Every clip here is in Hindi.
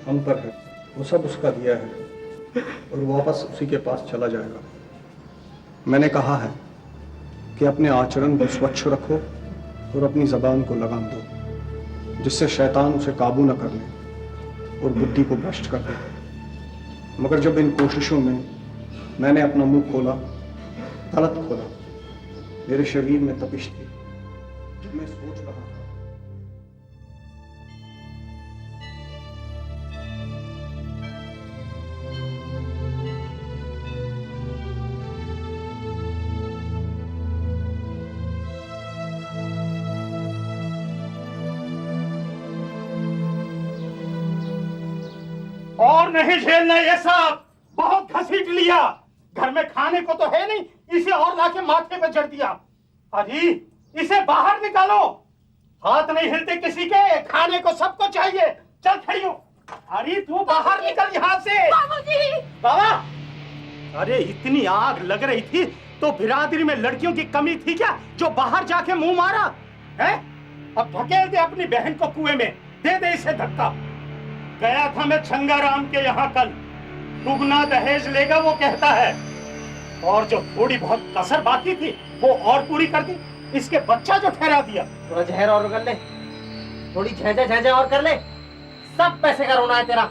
हम पर है, वो सब उसका दिया है और वापस उसी के पास चला जाएगा। मैंने कहा है कि अपने आचरण को स्वच्छ रखो और अपनी जबान को लगाम दो, जिससे शैतान उसे काबू न कर ले और बुद्धि को भ्रष्ट कर दे। मगर जब इन कोशिशों में मैंने अपना मुंह खोला, गलत खोला, मेरे शरीर में तपिश थी। मैं सोच रहा था और नहीं झेलना ये सब, बहुत घसीट लिया। घर में खाने को तो है नहीं, इसे और लाके माथे पे जड़ दिया। अरे इसे बाहर निकालो, हाथ नहीं हिलते किसी के, खाने को सबको चाहिए। चल खड़ी हो। अरे तू बाहर निकल यहाँ से। बाबूजी! बाबा, अरे इतनी आग लग रही थी तो बिरादरी में लड़कियों की कमी थी क्या जो बाहर जाके मुंह मारा है? अब धकेल दे अपनी बहन को कुएं में, दे दे इसे धक्का। गया था मैं छंगाराम के यहाँ कल, दुगना दहेज लेगा वो कहता है, और जो थोड़ी बहुत कसर बाकी थी वो और पूरी कर दी। इसके बच्चा जो ठहरा दिया। थोड़ा जहर और कर ले, थोड़ी झेझे और कर ले, सब पैसे का रोना है तेरा।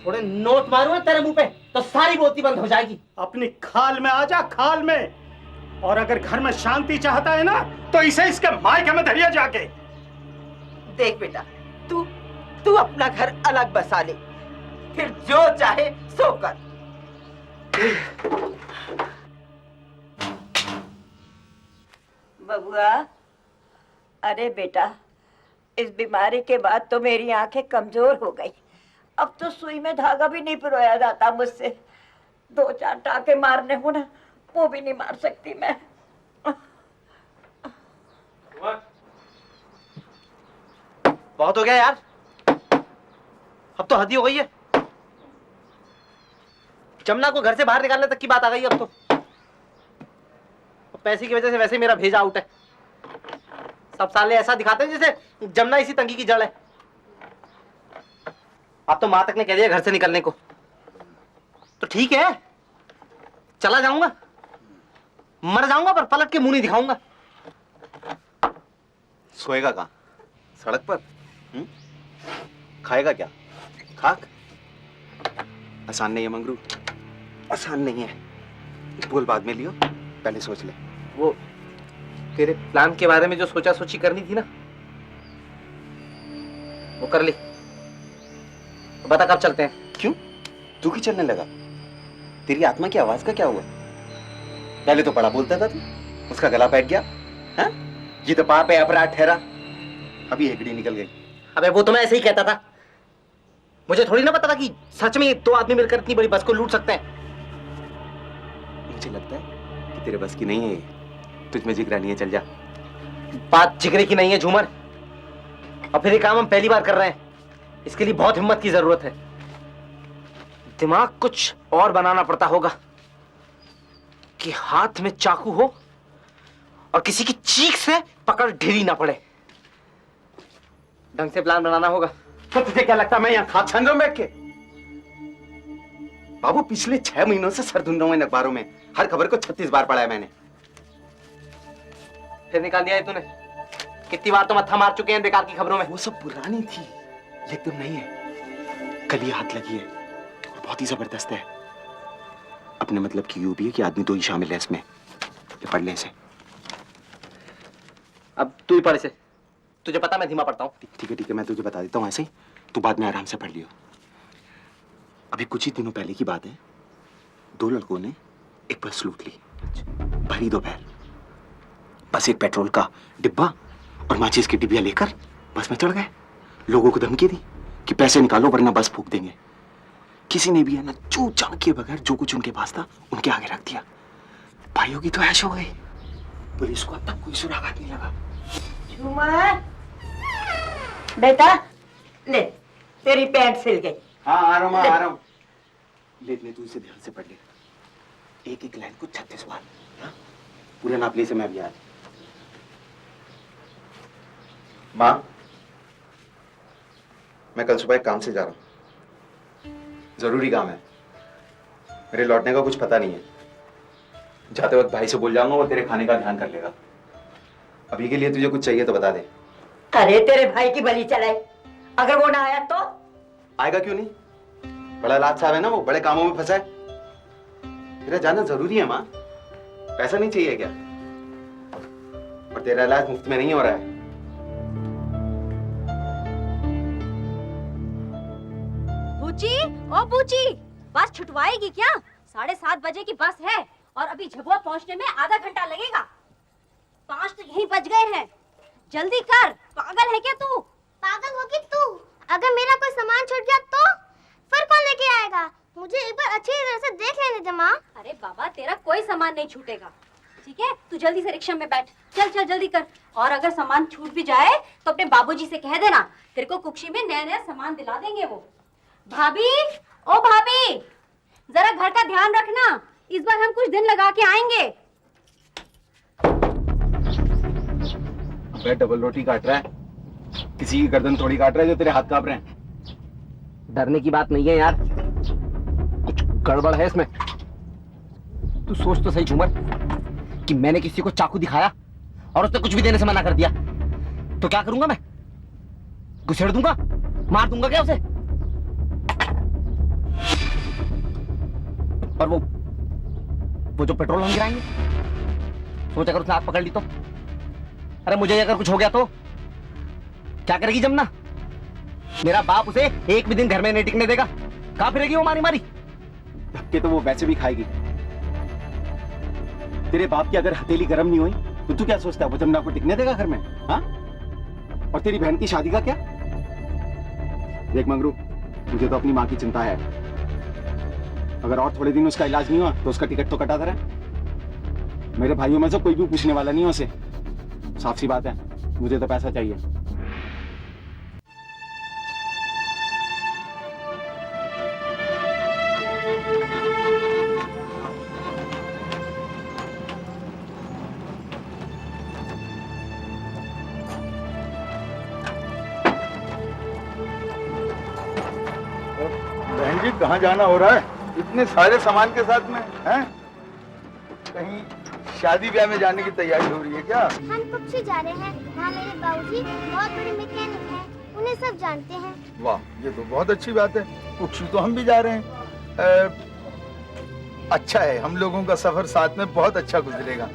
थोड़े नोट मारूं तेरे मुंह पे तो सारी बोलती बंद हो जाएगी। अपनी खाल में आ जा, खाल में। और अगर घर में शांति चाहता है ना तो इसे इसके मायके में धरिया जाके। देख बेटा, तू अपना घर अलग बसा ले, फिर जो चाहे सो कर। बबुआ, अरे बेटा, इस बीमारी के बाद तो मेरी आंखें कमजोर हो गई। अब तो सुई में धागा भी नहीं पिरोया जाता मुझसे। 2-4 टाके मारने हो ना, वो भी नहीं मार सकती मैं। बहुत हो गया यार, अब तो हद ही हो गई है। जमुना को घर से बाहर निकालने तक की बात आ गई अब तो। पैसे की वजह से वैसे ही मेरा भेजा आउट है। सब साले ऐसा दिखाते हैं जैसे जमुना इसी तंगी की जड़ है। अब तो माँ तक ने कह दिया घर से निकलने को, तो ठीक है, चला जाऊंगा, मर जाऊंगा पर पलट के मुंह नहीं दिखाऊंगा। सोएगा कहाँ? सड़क पर? खाएगा क्या? खाक? आसान नहीं है मंगरू, आसान नहीं है। बोल बाद में लियो, पहले सोच ले। वो तेरे प्लान के बारे में जो सोचा सोची करनी थी ना, वो कर ली। बता कब चलते हैं? क्यों? तू क्यों चलने लगा? तेरी आत्मा की आवाज का क्या हुआ? पहले तो बड़ा बोलता था तू, उसका गला बैठ गया। हाँ? ये तो पाप है, अपराध ठहरा। अभी हेकड़ी निकल गई। अबे वो तो मैं ऐसे ही कहता था, मुझे थोड़ी ना पता था कि सच में 2 आदमी मिलकर इतनी बड़ी बस को लूट सकते हैं। मुझे लगता है कि तेरे बस की नहीं है ये, तुझ में जिगरा नहीं है, चल जा। बात जिगरे की नहीं है झूमर, और फिर ये काम हम पहली बार कर रहे हैं, इसके लिए बहुत हिम्मत की जरूरत है। दिमाग कुछ और बनाना पड़ता होगा कि हाथ में चाकू हो और किसी की चीख से पकड़ ढीली ना पड़े। ढंग से प्लान बनाना होगा। तो तुझे क्या लगता है मैं यहाँ खाक छान रहा हूं बैठ के? बाबू पिछले 6 महीनों से सर ढूंढ रहा हूं इन अखबारों में, हर खबर को 36 बार पढ़ा है मैंने। फिर निकाल दिया है तूने? कितनी बार तो मत्था मार चुके हैं बेकार की खबरों में। वो सब पुरानी थी, एकदम नहीं है। कल ही हाथ लगी है और बहुत ही जबरदस्त है। अपने मतलब की यूं भी है कि आदमी 2 ही शामिल है इसमें। ये पढ़ ले इसे। अब तू ही पढ़ इसे, तुझे पता मैं धीमा पढ़ता हूँ। ठीक है, मैं तुझे बता देता हूँ ऐसे ही, तू बाद में आराम से पढ़ लियो। अभी कुछ ही दिनों पहले की बात है, 2 लड़कों ने एक बस लूट ली, भरी दोपहर। बस एक पेट्रोल का डिब्बा और माचिस की डिब्बियां लेकर बस में चढ़ गए। लोगों को धमकी दी कि पैसे निकालो वरना बस फूंक देंगे। किसी ने भी है ना चू चाक के बगैर जो कुछ उनके पास था उनके आगे रख दिया। भाइयों की तो ऐश हो गई। पुलिस को अब तक कोई सुराग नहीं लगा। झूमर बेटा, ले तेरी पैंट सिल गई। हाँ आ रहा हूँ। ले तू इसे ध्यान से पढ़ ले, एक लाइन को 36 बार। हाँ? पूरे नाप ले से मैं भी आज। माँ, मैं कल सुबह एक काम से जा रहा हूँ। जरूरी काम है, मेरे लौटने का कुछ पता नहीं है। जाते वक्त भाई से बोल जाऊंगा, वो तेरे खाने का ध्यान कर लेगा। अभी के लिए तुझे कुछ चाहिए तो बता दे। अरे तेरे भाई की बलि चलाए, अगर वो ना आया तो? आएगा क्यों नहीं, बड़ा लाट साहब है ना, वो बड़े कामों में फंसा है। तेरा जाना जरूरी है माँ, पैसा नहीं चाहिए क्या? और तेरा इलाज मुफ्त में नहीं हो रहा है। बूची, ओ बूची, बस छुटवाएगी क्या? 7:30 बजे की बस है और अभी झबुआ पहुंचने में आधा घंटा लगेगा। 5 तो यहीं बज गए हैं, जल्दी कर। पागल है क्या तू? पागल होगी तू। अगर मेरा कोई सामान छूट गया तो फिर कौन लेके आएगा? मुझे एक बार अच्छी तरह से देख लेने दे माँ। अरे बाबा, तेरा कोई सामान नहीं छूटेगा, ठीक है? तू जल्दी से रिक्शा में बैठ, चल चल जल्दी कर। और अगर सामान छूट भी जाए तो अपने बाबूजी से कह देना, तेरे को कुक्षी में नया नया सामान दिला देंगे वो। भाभी, ओ भाभी, जरा घर का ध्यान रखना, इस बार हम कुछ दिन लगा के आएंगे। अबे डबल रोटी काट रहा है, किसी की गर्दन थोड़ी काट रहा है जो तेरे हाथ कांप रहे हैं। डरने की बात नहीं है यार, कुछ गड़बड़ है इसमें। तू सोच तो सही झूमर, कि मैंने किसी को चाकू दिखाया और उसने कुछ भी देने से मना कर दिया तो क्या करूंगा मैं? घुसेड़ दूंगा, मार दूंगा क्या उसे? और वो जो पेट्रोल हम गिराएंगे, सोच अगर उसने आग पकड़ ली तो? अरे मुझे अगर कुछ हो गया तो क्या करेगी जमुना? मेरा बाप उसे एक भी दिन घर में नहीं टिकने देगा। कहां फिरेगी वो मारी मारी? धक्के तो वो वैसे भी खाएगी। तेरे बाप की अगर हथेली गर्म नहीं हुई तो तू क्या सोचता है वो जमुना को टिकने देगा घर में? हाँ? और तेरी बहन की शादी का क्या? देख मंगरू, मुझे तो अपनी माँ की चिंता है। अगर और थोड़े दिन उसका इलाज नहीं हुआ तो उसका टिकट तो कटा दे रहा है। मेरे भाइयों में से कोई भी पूछने वाला नहीं है उसे। साफ सी बात है, मुझे तो पैसा चाहिए। बहन जी, कहाँ जाना हो रहा है इतने सारे सामान के साथ में? हैं? कहीं शादी ब्याह में जाने की तैयारी हो रही है क्या? हम कुक्षी जा रहे हैं, वहाँ मेरे बाबूजी बहुत बड़े मैकेनिक हैं, उन्हें सब जानते हैं। वाह, ये तो बहुत अच्छी बात है। कुक्षी तो हम भी जा रहे हैं। अच्छा है, हम लोगों का सफर साथ में बहुत अच्छा गुजरेगा।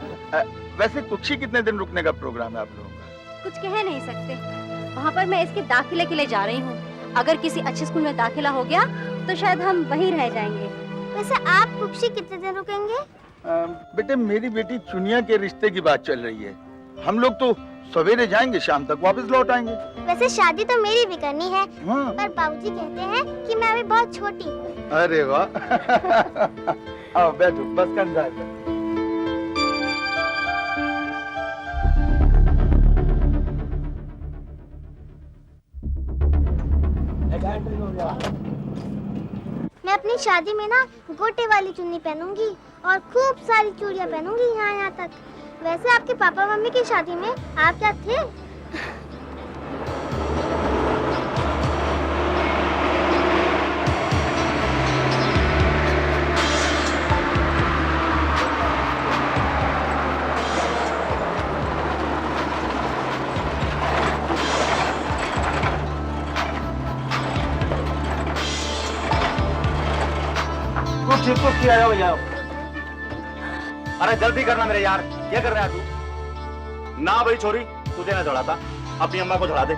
वैसे कुक्षी कितने दिन रुकने का प्रोग्राम है आप लोगों का? कुछ कह नहीं सकते, वहाँ पर मैं इसके दाखिले के लिए जा रही हूँ। अगर किसी अच्छे स्कूल में दाखिला हो गया तो शायद हम वहीं रह जाएंगे। वैसे आप कुक्षी कितने दिन रुकेंगे? बेटे, मेरी बेटी चुनिया के रिश्ते की बात चल रही है। हम लोग तो सवेरे जाएंगे, शाम तक वापस लौट आएंगे। वैसे शादी तो मेरी भी करनी है, हाँ। पर बाबूजी कहते हैं कि मैं अभी बहुत छोटी हूँ। अरे वाह। आओ बैठो, बस का इंतजार करो। मैं अपनी शादी में ना गोटे वाली चुन्नी पहनूंगी और खूब सारी चूड़ियां पहनूंगी यहाँ तक। वैसे आपके पापा मम्मी की शादी में आप क्या थे? कुछ आ जाओ भैया। अरे जल्दी करना मेरे यार, क्या कर रहा है तू? ना भाई छोरी, तुझे ना दौड़ाता, अपनी अम्मा को दौड़ा दे।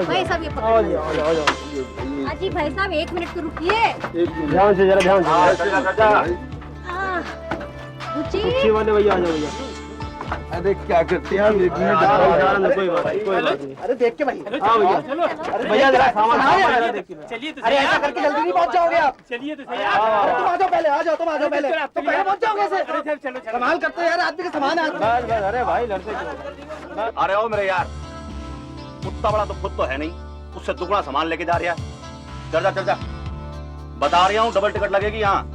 भाई साहब ये पकड़ो। अजी भाई साहब 1 मिनट तो रुकिए। ध्यान से, जरा ध्यान से। बुच्ची वाले भैया आ जाओ भैया। अरे क्या करते हैं आप? 1 मिनट कोई बात नहीं। अरे देख के भाई। हाँ भैया, भैया जरा सामान चलिए तो अरे ऐसा करके जल्दी नहीं पहुंच जाओगे आप। चलिए तो सही। तुम आ जाओ पहले, आ जाओ, तुम आ जाओ पहले। तुम पहले पहुंच जाओगे ऐसे? चलो कमाल करते हो यार, आदमी का सामान है। अरे भाई लड़ते। अरे ओ मेरे यार, उतना बड़ा तो खुद तो है नहीं, उससे दुगना सामान लेके जा रहा है। चल जा चल जा, बता रहा हूँ डबल टिकट लगेगी यहाँ।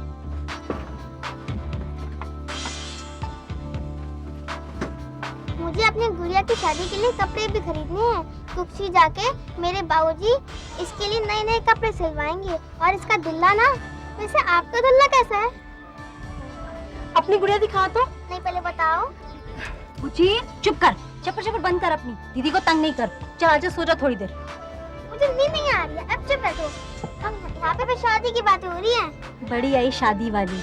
मुझे अपनी गुड़िया की शादी के लिए कपड़े भी खरीदने हैं। कुक्षी जाके मेरे बाबूजी इसके लिए नए नए कपड़े सिलवाएंगे। और इसका दुल्ला ना, वैसे आपका दुल्ला कैसा है? अपनी गुड़िया दिखा तो। नहीं, पहले बताओ। बुची चुप कर, चप्पड़ चप्पड़ बंद कर, अपनी दीदी को तंग नहीं कर। चल आजा सो जा थोड़ी देर। मुझे नींद नहीं आ रही है, अब चुप बैठो। हम यहाँ पे शादी की बातें हो रही हैं। बड़ी आई शादी वाली।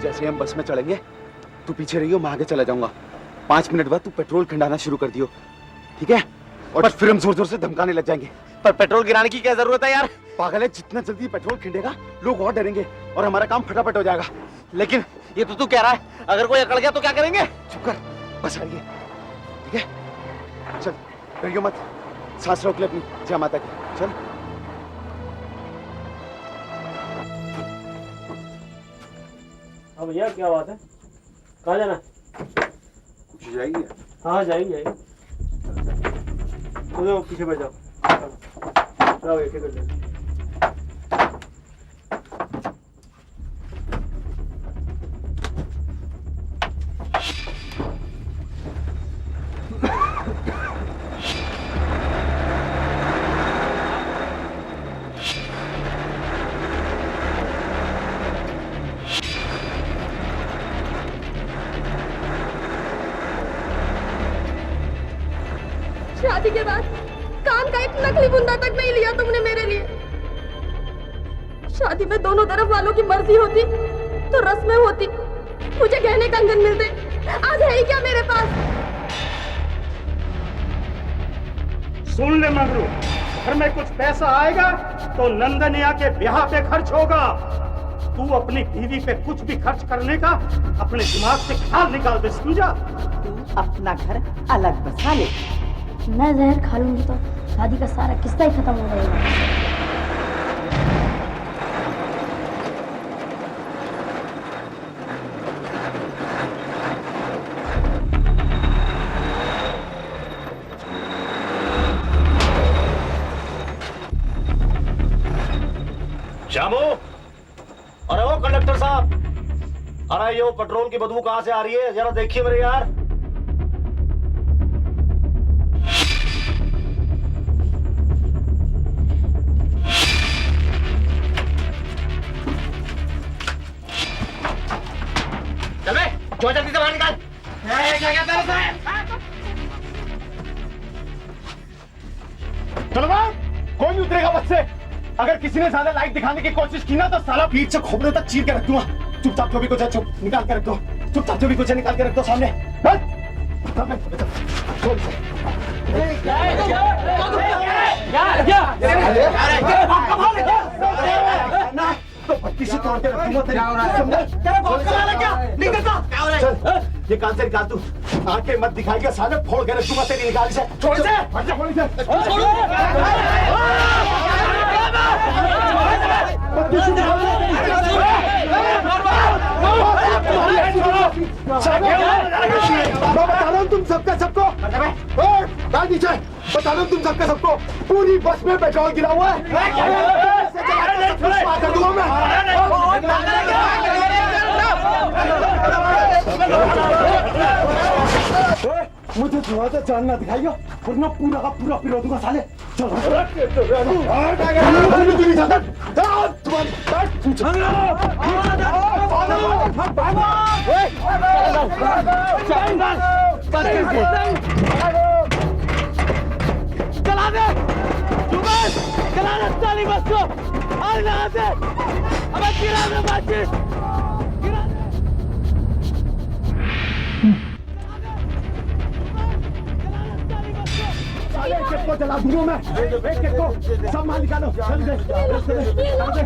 जैसे हम बस में चढ़ेंगे तू पीछे रहियो, मैं आगे चला जाऊंगा। 5 मिनट बाद तू पेट्रोल खिंडाना शुरू कर दियो, ठीक है? और फिर हम जोर जोर से धमकाने लग जाएंगे। पर पेट्रोल गिराने की क्या जरूरत है यार? पागल है, जितना जल्दी पेट्रोल खिंडेगा लोग और डरेंगे और हमारा काम फटाफट हो जाएगा। लेकिन ये तो तू कह रहा है, अगर कोई अकड़ गया तो क्या करेंगे? चुप कर, बस आइए, ठीक है? चल डरियो मत, सांस रोक ले अपनी, जय माता की। चल हाँ भैया, क्या बात है? कहाँ जाना? कुछ जाएगी? हाँ जाएंगे। तो पीछे बैठ जाओ। चलो एक कर दे। शादी के बाद कान का एक नकली बुंदा तक नहीं लिया तुमने मेरे लिए। शादी में दोनों तरफ वालों की मर्जी होती तो रस्में होती, मुझे गहने कंगन मिलते। आज है ही क्या मेरे पास? सुन ले मगरू, घर में कुछ पैसा आएगा तो नंदनिया के ब्याह पे खर्च होगा। तू अपनी बीवी पे कुछ भी खर्च करने का अपने दिमाग से ख्याल निकाल दे, समझा? तू अपना घर अलग बसा ले। मैं जहर खा लूंगी तो शादी का सारा किस्सा ही खत्म हो जाएगा। श्यामू, अरे वो कंडक्टर साहब, अरे ये पेट्रोल की बदबू कहाँ से आ रही है? जरा देखिए मेरे यार। चल बे, जो जल्दी से बाहर निकाल। क्या कहता है? चलो बाहर, कोई नहीं उतरेगा बस से। अगर किसी ने ज्यादा लाइट दिखाने की कोशिश की ना तो साला पीठ से खोपड़े तक चीर के रख दूंगा। चुपचाप जो भी कुछ है चुप निकाल के रख दो, चुपचाप जो भी कुछ है निकाल के रख दो सामने। तो पट्टी से तोड़ के रख दूंगा। चल ये कान से निकाल तू, आंखें मत दिखाएगा साले, फोड़ के रख दूंगा तेरी निकाल से। छोड़ से, मैं बता रहा हूँ तुम सबका सबको, नीचे बता रहा हूँ तुम सबका सबको, पूरी बस में पेट्रोल गिरा हुआ है। कर दूंगा मैं। मुझे थोड़ा सा जान ना दिखाइयो वरना पूरा का पूरा पिरो दूंगा साले। चला दे चला दे साली बस को, अब गिरा दे बातचीत। जला दूंगा मैं। एक एक को सब माल निकालो। चल दे, चल दे, चल दे।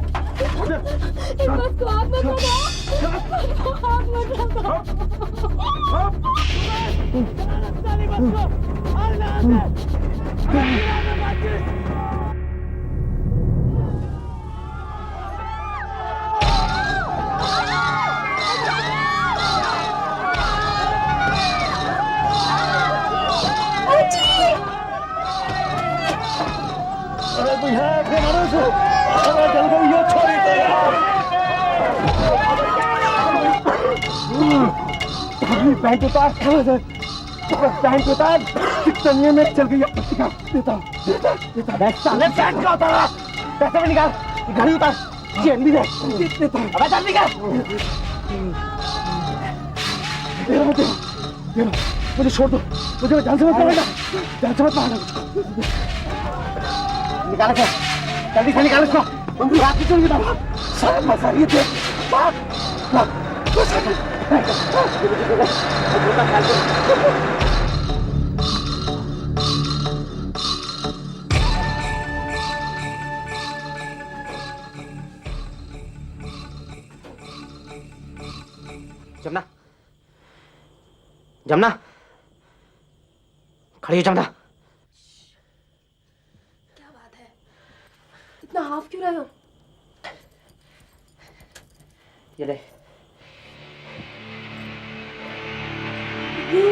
इस बात को आप मत बताओ। आप मत बताओ। साली बस को अरे भैया के मारो से अरे जल गई ये छोरी तो यार पैंट उतार पैंट उतार चलिए में चल गई देता देता देता साले पैंट का उतारा पैसे में निकाल घड़ी उतार चेन भी दे देता अबे चल निकाल मुझे छोड़ दो मुझे जान से मत मारना जान से मत मारना निकाल के जल्दी से निकाल इसको तुम रात की चोरी बताओ सब मजा ये थे बात जमुना जमुना खड़ी हो जमुना। क्या बात है? इतना हाफ क्यों रहे हो? ये ले। ये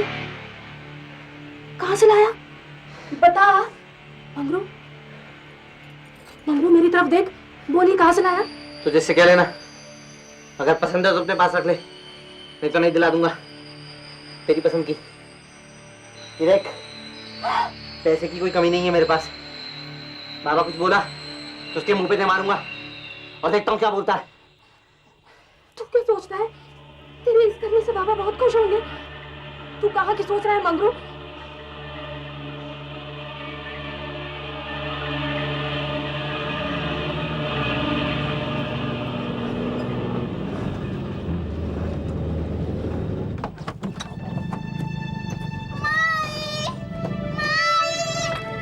कहाँ से लाया? बता। मंगरू मंगरू मेरी तरफ देख, बोली कहाँ से लाया? तो जैसे कह लेना, अगर पसंद है तो अपने पास रख ले, नहीं तो नहीं दिला दूंगा तेरी पसंद की। ये देख, पैसे की कोई कमी नहीं है मेरे पास। बाबा कुछ बोला तो उसके मुंह पे दे मारूंगा और देखता हूँ क्या बोलता है। तू क्या सोचता है? तेरे इस करने से बाबा बहुत खुश होंगे। तू कहाँ की सोच रहा है मंगरू?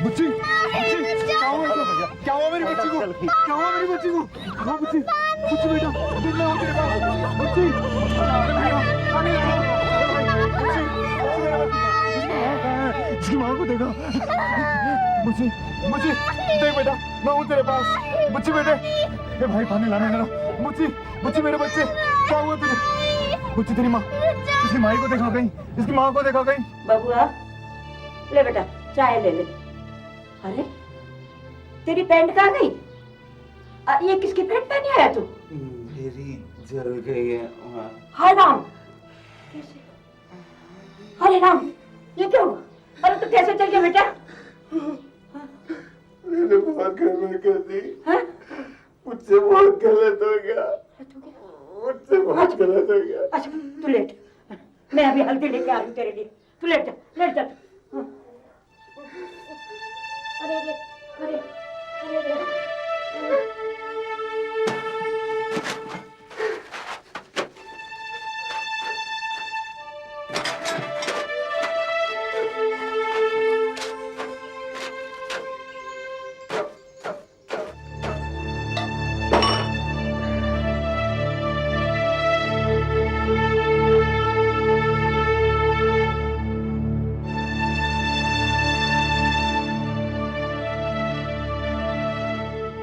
बुच्ची क्या हुआ मेरी बच्ची को? क्या हुआ मेरी बच्ची को? हाँ बुच्ची बुच्ची बेटा मैं हूँ तेरे पास। बुच्ची इसकी माँ को देखा। बुच्ची बुच्ची देख बेटा मैं हूँ तेरे पास। बुच्ची बेटे ये भाई पानी लाने लगा। बुच्ची बुच्ची मेरे बच्चे क्या हुआ तुझे? बुच्ची तेरी माँ इसकी माँ को देखा कहीं? इसकी माँ को देखा कहीं? बबुआ ले बेटा चाय ले ले। अरे तेरी पैंट कहाँ गई? ये किसकी पैंट पहनी आया तू? मेरी जल गई है वहाँ। हाय राम कैसे? अरे राम ये क्या हुआ? अरे तू कैसे चल गया बेटा? मैंने बहुत गड़बड़ कर दी। मुझसे बहुत गलत हो गया। मुझसे बहुत गलत हो गया। अच्छा तू लेट, मैं अभी हल्दी लेके आ रही हूँ तेरे लिए। तू लेट जा लेट जा। अरे अरे अरे अरे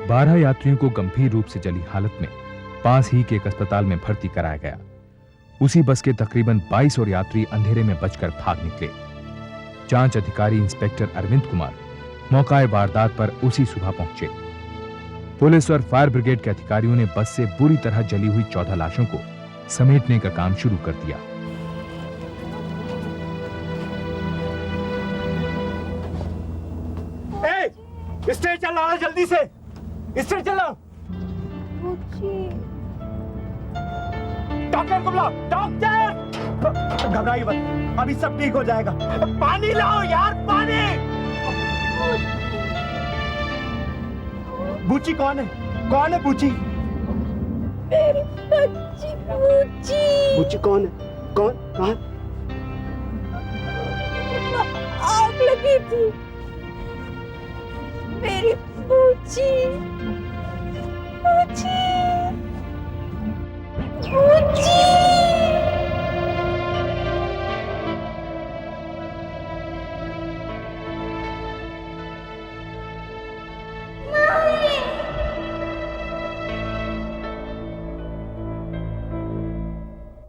बारह यात्रियों को गंभीर रूप से जली हालत में पास ही के एक अस्पताल में भर्ती कराया गया। उसी बस के तकरीबन 22 और यात्री अंधेरे में बचकर भाग निकले। जांच अधिकारी इंस्पेक्टर अरविंद कुमार मौकाए वारदात पर उसी सुबह पहुंचे। पुलिस और फायर ब्रिगेड के अधिकारियों ने बस से बुरी तरह जली हुई 14 लाशों को समेटने का काम शुरू कर दिया। स्टेज चल रहा है, जल्दी से स्टेज चलो। डॉक्टर को बुलाओ। डॉक्टर घबराइए मत, अभी सब ठीक हो जाएगा। पानी लाओ यार पानी। बूची कौन है? कौन है बूची? मेरी बच्ची बूची। बूची कौन है? कौन? कहाँ? आग लगी थी। मेरी पूछी।